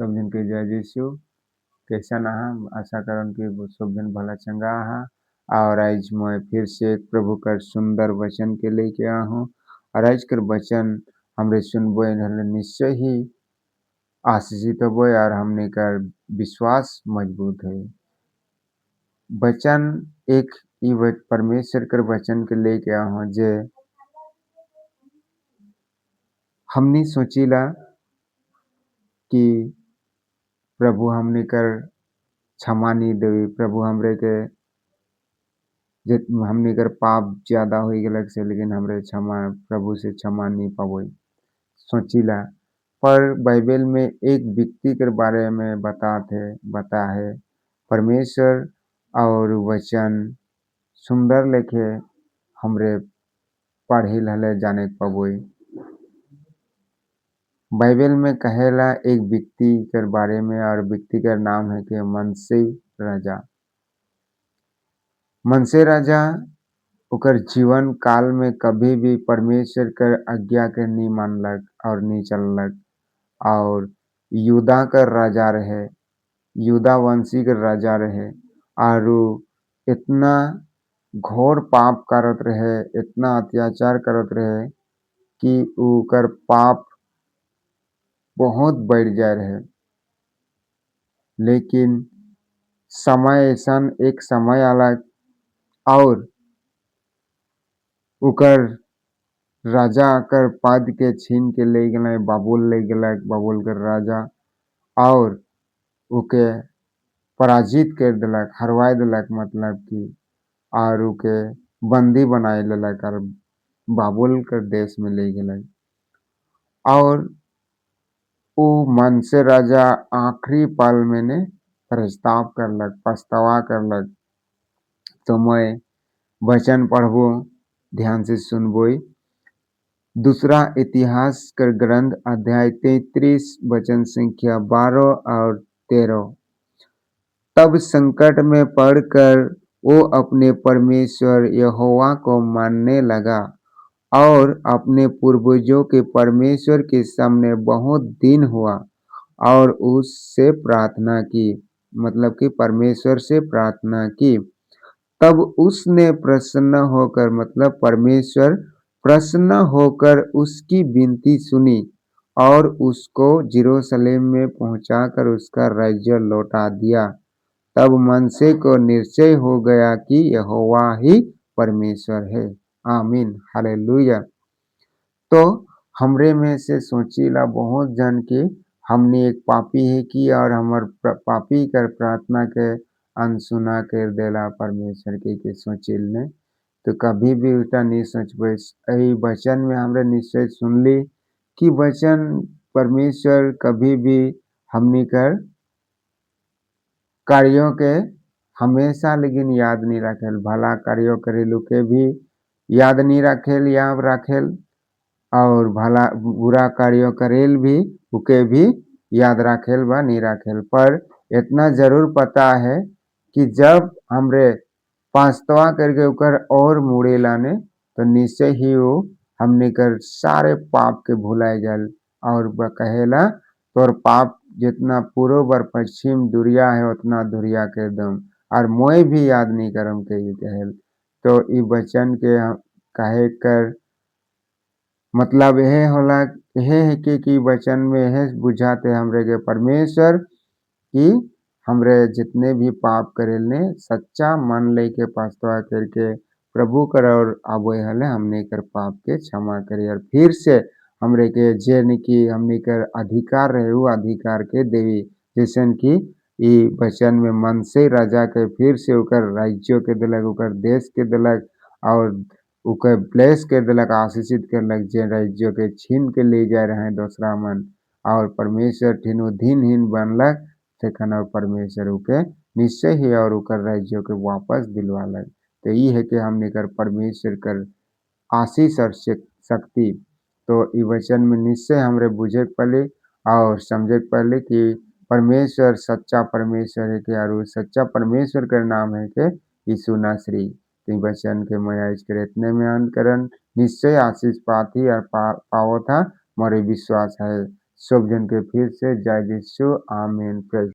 सब जन के जय यीशु कैसन आहा आशा करन कि सब जन भला चंगा आहा और आज मैं फिर से एक प्रभु कर सुंदर वचन के लेके आया हूँ और आज कर वचन हमरे सुनबो निश्चय ही आशीषित होबो और हमने कर विश्वास मजबूत है। वचन एक परमेश्वर कर वचन के लेके आया हूँ जे हमने सोचिला कि प्रभु हमने कर क्षमा नहीं देवी प्रभु हमरे के हमने कर पाप ज्यादा हो गलक से लेकिन हमरे क्षमा प्रभु से क्षमा नहीं पाबो सोचिला। पर बाइबल में एक व्यक्ति के बारे में बता है परमेश्वर और वचन सुंदर लेखे हमरे पढ़ी हले जाने पाबो। बाइबल में कहेला एक व्यक्ति के बारे में और व्यक्ति का नाम है कि मनसे राजा। मनसे राजा ओकर जीवन काल में कभी भी परमेश्वर कर आज्ञा के नहीं मानलक और नहीं चललक और यूदा कर राजा रहे, यूदा वंशी के राजा रहे और इतना घोर पाप करत रहे, इतना अत्याचार करत रहे कि ओकर पाप बहुत बढ़ जाए रहे। लेकिन समय ऐसन एक समय आला और ओकर राजा कर पद के छीन के ले गए बाबुल ले गलक बाबुल कर राजा और ओके पराजित कर दिलक हरवाई दिलक मतलब कि और ओके बंदी बनाए लेलक और बाबुल कर देश में ले गलक और वो मन से राजा आखिरी पल में ने प्रस्ताव करलक पछतावा करलक। तो मैं वचन पढ़बो ध्यान से सुनबो। दूसरा इतिहास कर ग्रंथ अध्याय 33 वचन संख्या 12 और 13। तब संकट में पड़कर वो अपने परमेश्वर यहोवा को मानने लगा और अपने पूर्वजों के परमेश्वर के सामने बहुत दिन हुआ और उससे प्रार्थना की मतलब कि परमेश्वर से प्रार्थना की। तब उसने प्रसन्न होकर मतलब परमेश्वर प्रसन्न होकर उसकी विनती सुनी और उसको यरूशलेम में पहुंचाकर उसका राज्य लौटा दिया। तब मनसे को निश्चय हो गया कि यहोवा ही परमेश्वर है। आमीन हालेलुया। तो हमरे में से सोचीला बहुत जन के हमने एक पापी है कि और हमर पापी कर प्रार्थना के अनसुना कर देला परमेश्वर के सोचिल ने तो कभी भी उल्टा नहीं सोचबे। यही वचन में हमरे निश्चय सुनली कि वचन परमेश्वर कभी भी हमनी कर कार्यों के हमेशा लेकिन याद नहीं रखेल, भला कार्यों करेलू के भी याद नहीं रखेल या रखेल और भला बुरा कार्यों करेल भी उके भी याद रखेल व नहीं रखेल। पर इतना जरूर पता है कि जब हमरे पास्तवा करके उकर और मुड़े लाने तो निश्चय ही वो हमने कर सारे पाप के भुलाए जाल और कहेला तोर पाप जितना पूर्व और पश्चिम दुरिया है उतना दुरिया के दम और मोय भी याद नहीं करम के ये कहेल। तो ई वचन के कहे कर मतलब यह होला यह है कि वचन में यह बुझाते हमरे के परमेश्वर कि हमरे जितने भी पाप करेलने सच्चा मन लेके पछतावा करके प्रभु कर और आबो हले हमने कर पाप के क्षमा करे और फिर से हमरे के जे की हमने कर अधिकार रहे वो अधिकार के देवी जैसन कि ई वचन में मन से राजा के फिर से ओकर राज्यों के दिलक ओकर देश के दिलक और ओके ब्लेस कर दिलक आशीषित करलक जे राज्यों के छीन के ले जा रहे हैं दूसरा मन और परमेश्वर ठिनो धीन बनलक तखन और परमेश्वर ओके निश्चय ही और ओकर राज्यों के वापस दिलवालक। तो ये है कि हमने कर परमेश्वर कर आशीष और शक्ति तो ई वचन में निश्चय हमरे बुझे पड़े और समझे पड़े कि परमेश्वर सच्चा परमेश्वर है कि और सच्चा परमेश्वर का नाम है कि यीशु नासरी। तो वचन के मैं आज कर इतने में अंत करन निश्चय आशीष पाती और पाओ था मोरे विश्वास है। सब जन के फिर से जय यीशु आमीन। प्रेज़